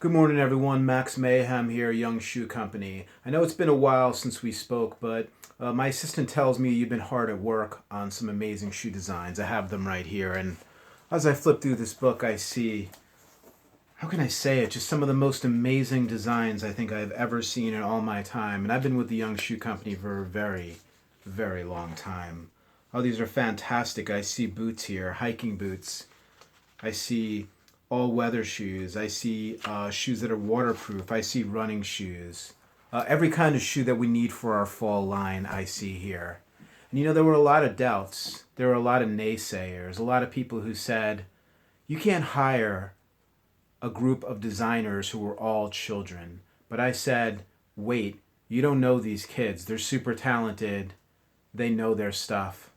Good morning, everyone. Max Mayhem here, Young Shoe Company. I know it's been a while since we spoke, but my assistant tells me you've been hard at work on some amazing shoe designs. I have them right here, and as I flip through this book, I see, how can I say it, just some of the most amazing designs I think I've ever seen in all my time. And I've been with the Young Shoe Company for a very, very long time. Oh, these are fantastic. I see boots here, hiking boots. I see all-weather shoes. I see shoes that are waterproof. I see running shoes. Every kind of shoe that we need for our fall line, I see here. And there were a lot of doubts. There were a lot of naysayers. A lot of people who said, you can't hire a group of designers who were all children. But I said, wait, you don't know these kids. They're super talented. They know their stuff.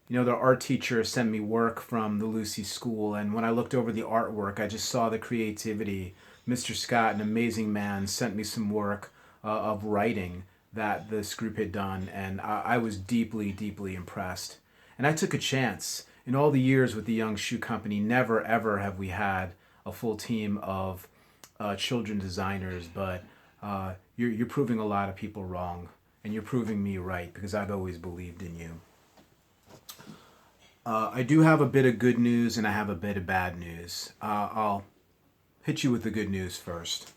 The art teacher sent me work from the Lucy School, and when I looked over the artwork, I just saw the creativity. Mr. Scott, an amazing man, sent me some work of writing that this group had done, and I was deeply, deeply impressed. And I took a chance. In all the years with the Young Shoe Company, never, ever have we had a full team of children designers, but you're proving a lot of people wrong, and you're proving me right, because I've always believed in you. I do have a bit of good news and I have a bit of bad news. I'll hit you with the good news first.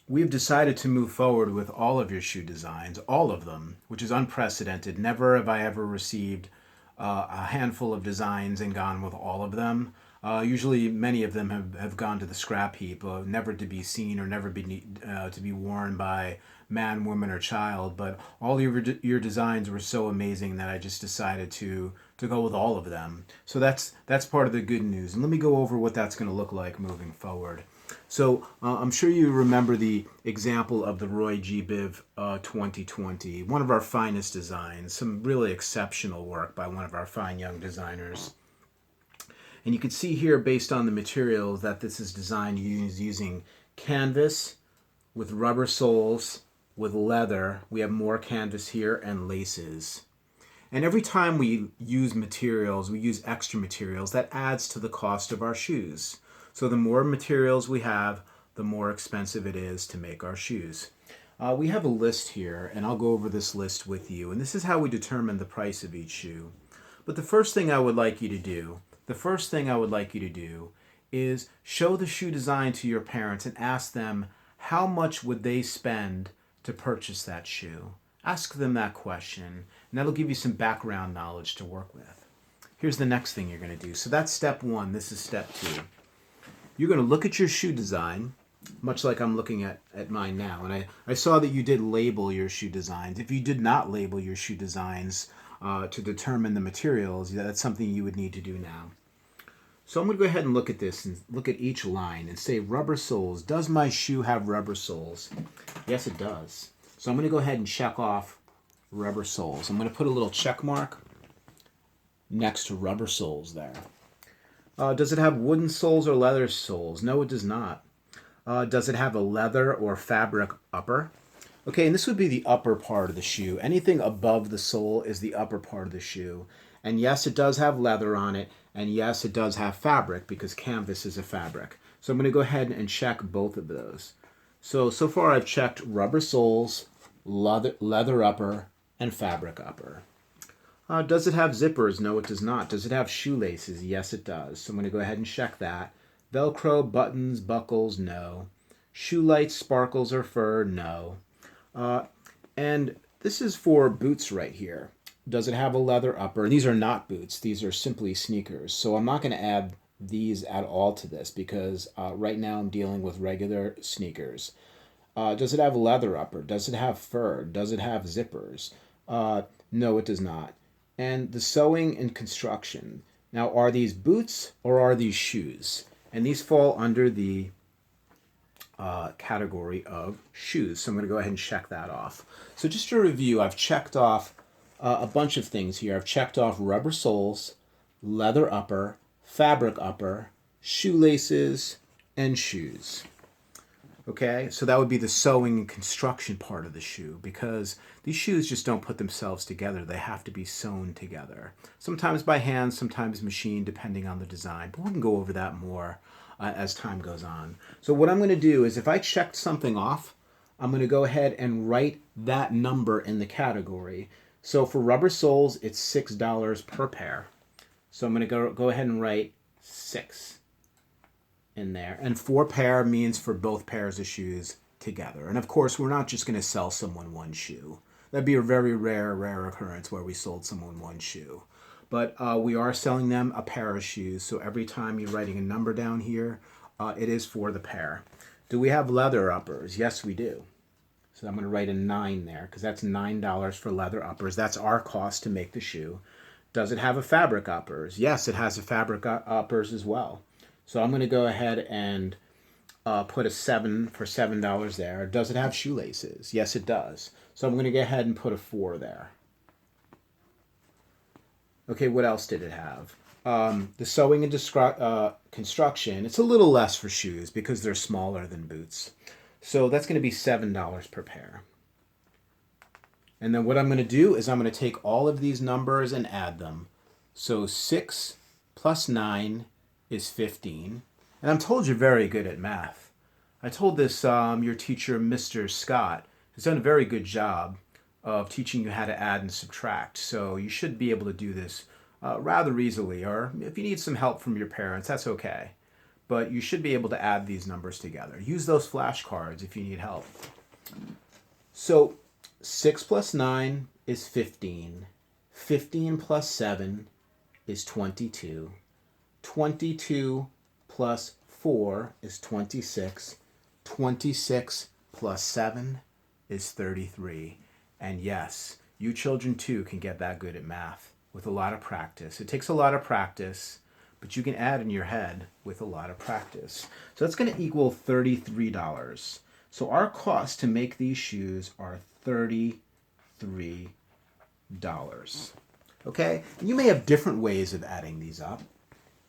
We've decided to move forward with all of your shoe designs, all of them, which is unprecedented. Never have I ever received a handful of designs and gone with all of them. Usually many of them have gone to the scrap heap, never to be seen or never to be worn by man, woman, or child. But all your designs were so amazing that I just decided to go with all of them. So that's part of the good news. And let me go over what that's going to look like moving forward. So I'm sure you remember the example of the Roy G. Biv 2020, one of our finest designs, some really exceptional work by one of our fine young designers. And you can see here, based on the materials, that this is designed using canvas with rubber soles, with leather. We have more canvas here and laces. And every time we use materials, we use extra materials, that adds to the cost of our shoes. So the more materials we have, the more expensive it is to make our shoes. We have a list here, and I'll go over this list with you. And this is how we determine the price of each shoe. But the first thing I would like you to do is show the shoe design to your parents and ask them how much would they spend to purchase that shoe. Ask them that question, and that'll give you some background knowledge to work with. Here's the next thing you're going to do. So that's step one. This is step two. You're going to look at your shoe design, much like I'm looking at mine now. And I saw that you did label your shoe designs. If you did not label your shoe designs to determine the materials, that's something you would need to do now. So I'm going to go ahead and look at this and look at each line and say rubber soles. Does my shoe have rubber soles? Yes, it does. So I'm going to go ahead and check off rubber soles. I'm going to put a little check mark next to rubber soles there. Does it have wooden soles or leather soles? No, it does not. Does it have a leather or fabric upper? Okay, and this would be the upper part of the shoe. Anything above the sole is the upper part of the shoe. And yes, it does have leather on it. And yes, it does have fabric because canvas is a fabric. So I'm going to go ahead and check both of those. So far I've checked rubber soles, leather upper, and fabric upper. Does it have zippers? No, it does not. Does it have shoelaces? Yes, it does. So I'm going to go ahead and check that. Velcro, buttons, buckles? No. Shoe lights, sparkles, or fur? No. And this is for boots right here. Does it have a leather upper? These are not boots. These are simply sneakers. So I'm not going to add these at all to this because right now I'm dealing with regular sneakers. Does it have a leather upper? Does it have fur? Does it have zippers? No, it does not. And the sewing and construction. Now, are these boots or are these shoes? And these fall under the category of shoes. So I'm going to go ahead and check that off. So just to review, I've checked off a bunch of things here. I've checked off rubber soles, leather upper, fabric upper, shoelaces, and shoes. Okay, so that would be the sewing and construction part of the shoe because these shoes just don't put themselves together. They have to be sewn together. Sometimes by hand, sometimes machine, depending on the design. But we can go over that more as time goes on. So what I'm going to do is if I checked something off, I'm going to go ahead and write that number in the category. So for rubber soles, it's $6 per pair. So I'm going to go ahead and write 6 in there. And 4 pair means for both pairs of shoes together. And of course, we're not just going to sell someone one shoe. That'd be a very rare occurrence where we sold someone one shoe. But we are selling them a pair of shoes. So every time you're writing a number down here, it is for the pair. Do we have leather uppers? Yes, we do. So I'm going to write a 9 there because that's $9 for leather uppers. That's our cost to make the shoe. Does it have a fabric uppers? Yes, it has a fabric uppers as well. So I'm going to go ahead and put a 7 for $7 there. Does it have shoelaces? Yes, it does. So I'm going to go ahead and put a 4 there. Okay, what else did it have? The sewing and construction, it's a little less for shoes because they're smaller than boots. So that's going to be $7 per pair. And then what I'm going to do is I'm going to take all of these numbers and add them. So 6 plus 9 is 15. And I'm told you're very good at math. I told this, your teacher, Mr. Scott, has done a very good job of teaching you how to add and subtract. So you should be able to do this rather easily. Or if you need some help from your parents, that's okay. But you should be able to add these numbers together. Use those flashcards if you need help. So 6 plus 9 is 15. 15 plus 7 is 22. 22 plus 4 is 26. 26 plus 7 is 33. And yes, you children too can get that good at math with a lot of practice. It takes a lot of practice, but you can add in your head with a lot of practice. So that's going to equal $33. So our cost to make these shoes are $33. Okay? You may have different ways of adding these up.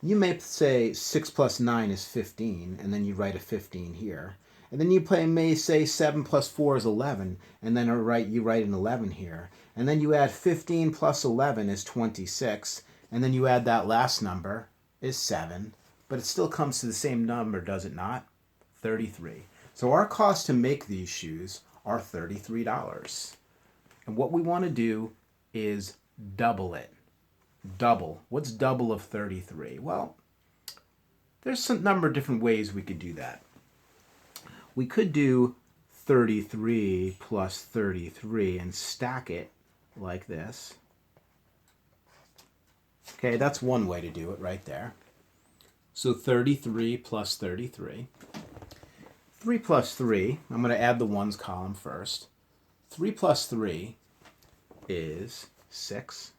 You may say 6 plus 9 is 15, and then you write a 15 here. And then you may say 7 plus 4 is 11, and then you write an 11 here. And then you add 15 plus 11 is 26, and then you add that last number is 7, but it still comes to the same number, does it not? 33. So our cost to make these shoes are $33. And what we want to do is double it. Double. What's double of 33? Well, there's some number of different ways we could do that. We could do 33 plus 33 and stack it like this. Okay, that's one way to do it right there. So 33 plus 33. 3 plus 3, I'm going to add the ones column first. 3 plus 3 is 6.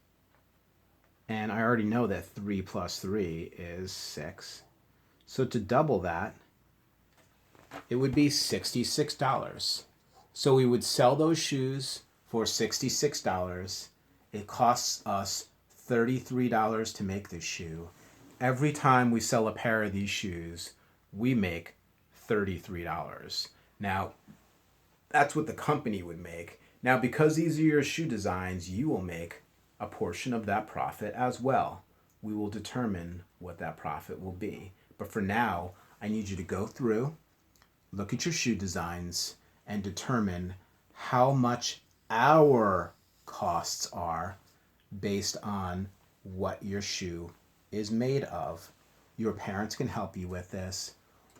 And I already know that 3 plus 3 is 6. So to double that, it would be $66. So we would sell those shoes for $66. It costs us $33 to make this shoe. Every time we sell a pair of these shoes, we make $33. Now, that's what the company would make. Now, because these are your shoe designs, you will make a portion of that profit as well. We will determine what that profit will be. But for now, I need you to go through, look at your shoe designs, and determine how much our costs are based on what your shoe is made of. Your parents can help you with this.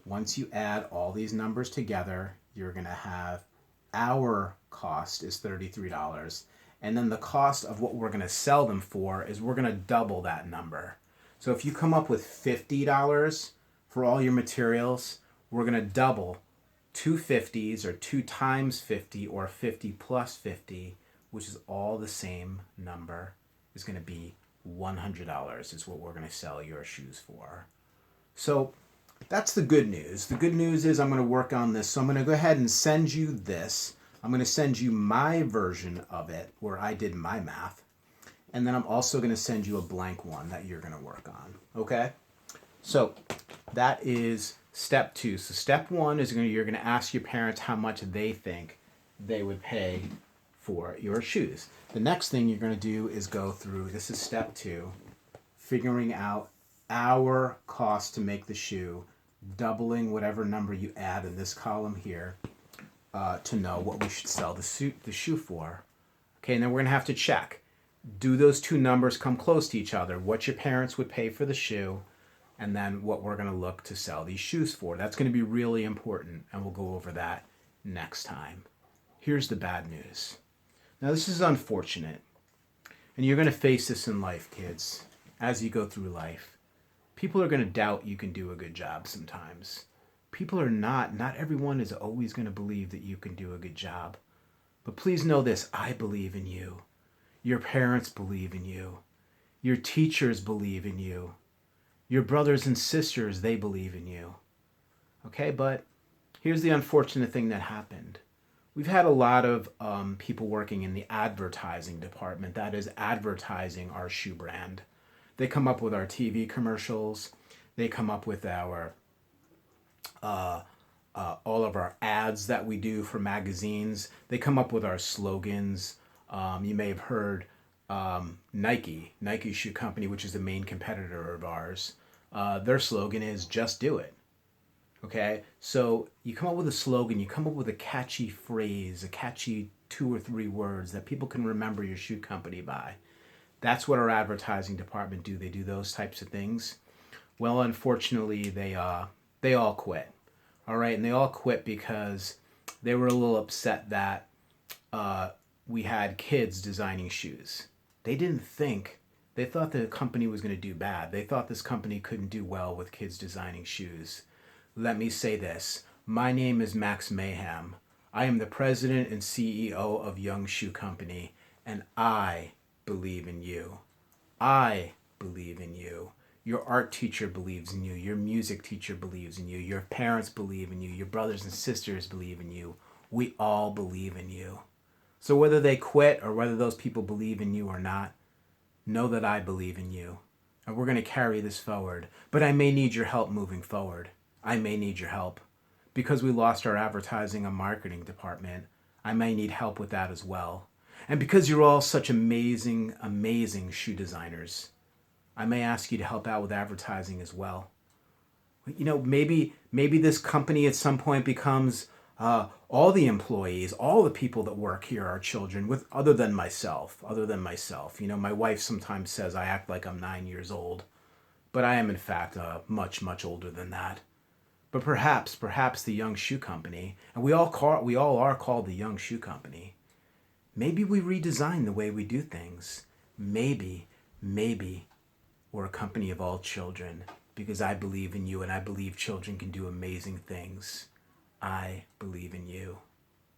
Once you add all these numbers together, you're going to have our cost is $33. And then the cost of what we're going to sell them for is we're going to double that number. So if you come up with $50 for all your materials, we're going to double 2 50s or 2 times 50 or 50 plus 50, which is all the same number, is going to be $100 is what we're going to sell your shoes for. So that's the good news. The good news is I'm going to work on this. So I'm going to go ahead and send you this. I'm going to send you my version of it where I did my math. And then I'm also going to send you a blank one that you're going to work on. Okay? So that is step 2. So step 1 is you're going to ask your parents how much they think they would pay for your shoes. The next thing you're going to do is go through, this is step 2, figuring out our cost to make the shoe doubling whatever number you add in this column here to know what we should sell the shoe for. Okay, and then we're going to have to check. Do those two numbers come close to each other? What your parents would pay for the shoe, and then what we're going to look to sell these shoes for. That's going to be really important, and we'll go over that next time. Here's the bad news. Now, this is unfortunate, and you're going to face this in life, kids, as you go through life. People are going to doubt you can do a good job sometimes. People are not everyone is always going to believe that you can do a good job. But please know this, I believe in you. Your parents believe in you. Your teachers believe in you. Your brothers and sisters, they believe in you. Okay, but here's the unfortunate thing that happened. We've had a lot of people working in the advertising department, that is advertising our shoe brand. They come up with our TV commercials. They come up with our all of our ads that we do for magazines. They come up with our slogans. You may have heard Nike Shoe Company, which is the main competitor of ours. Their slogan is "Just Do It." Okay, so you come up with a slogan, you come up with a catchy phrase, a catchy 2 or 3 words that people can remember your shoe company by. That's what our advertising department do. They do those types of things. Well, unfortunately, they all quit. All right, and they all quit because they were a little upset that we had kids designing shoes. They didn't think, they thought the company was going to do bad. They thought this company couldn't do well with kids designing shoes. Let me say this. My name is Max Mayhem. I am the president and CEO of Young Shoe Company, and I believe in you. I believe in you. Your art teacher believes in you. Your music teacher believes in you. Your parents believe in you. Your brothers and sisters believe in you. We all believe in you. So whether they quit or whether those people believe in you or not, know that I believe in you. And we're going to carry this forward. But I may need your help moving forward. I may need your help. Because we lost our advertising and marketing department, I may need help with that as well. And because you're all such amazing, amazing shoe designers, I may ask you to help out with advertising as well. You know, maybe this company at some point becomes all the employees, all the people that work here are children, with other than myself. You know, my wife sometimes says I act like I'm 9 years old, but I am in fact much, much older than that. But perhaps the Young Shoe Company, and we all are called the Young Shoe Company. Maybe we redesign the way we do things. Maybe we're a company of all children, because I believe in you and I believe children can do amazing things. I believe in you.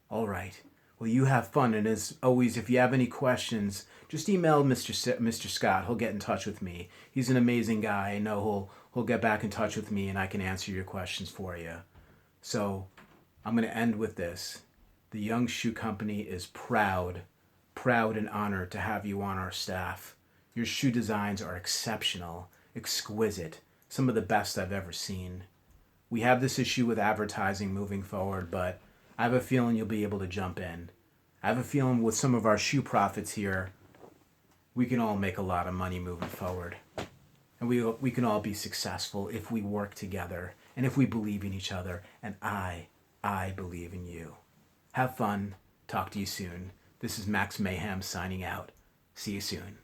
All right. Well, you have fun, and as always, if you have any questions, just email Mr. Scott. He'll get in touch with me. He's an amazing guy. I know he'll get back in touch with me, and I can answer your questions for you. So I'm going to end with this. The Young Shoe Company is proud and honored to have you on our staff. Your shoe designs are exceptional, exquisite, some of the best I've ever seen. We have this issue with advertising moving forward, but I have a feeling you'll be able to jump in. I have a feeling with some of our shoe profits here, we can all make a lot of money moving forward. And we can all be successful if we work together and if we believe in each other. And I believe in you. Have fun. Talk to you soon. This is Max Mayhem signing out. See you soon.